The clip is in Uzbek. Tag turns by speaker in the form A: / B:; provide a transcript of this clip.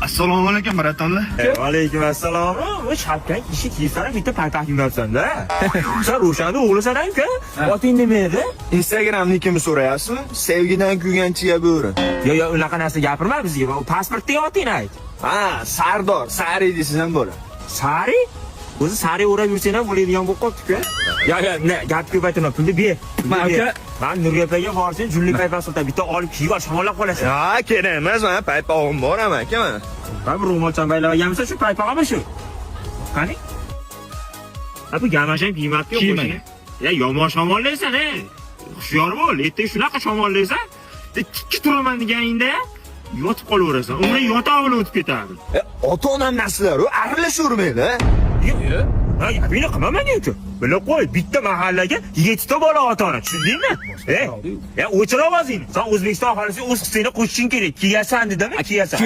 A: Assalomu alaykum, baratonlar.
B: Alaykum assalom. Bu shapkang ishi kiysan bitta paytaqingdabsan-da. Sen o'shanda o'g'lisan-ku? Oting nima edi?
A: Instagramnikimni so'rayapsizmi? Sevgidan kuygan chiya bo'ri.
B: Yo, unaqa narsa gapirma bizga. Bu pasportdagi otingni ayt.
A: Ha, Sardor, Sari desiz ham bo'ladi.
B: Sari? O'zi Sari o'rab yursang ham bo'ladigan bo'lib qolibdi-ku. Yo, gap ko'paytirma, pulni ber.
A: Aka,
B: men Nurgapaga borsang, jullik paypasoldan bitta olib kiyib shamollab qolasan.
A: ha, kerak emas, mana paypog'im bor ham aka mana.
B: Ben bu ro'molchan baylaganmisa shu paypog'imi shu. Qani? Bu gamashan kiymatga
A: Kiymagan.
B: Ya yomon shamollaysan, Hushyor bo'l. Ertaga shunaqa shamollaysan, tikka turaman deganingda yotib qolaverasan. Umri yotoq bilan o'tib ketadi.
A: Ota-onam narsalar-ku, aralashavermaydi.
B: Yo'q. Ha, buni qilmaman-ku. Bila qo'y, bitta mahallaga 7 ta bola ota-ona, tushundingmi? Ya o'chir ovozingni. Sen O'zbekiston aholisiga o'z hissingni qo'shishing kerak. Kiyasan dedimi? Kiyasan.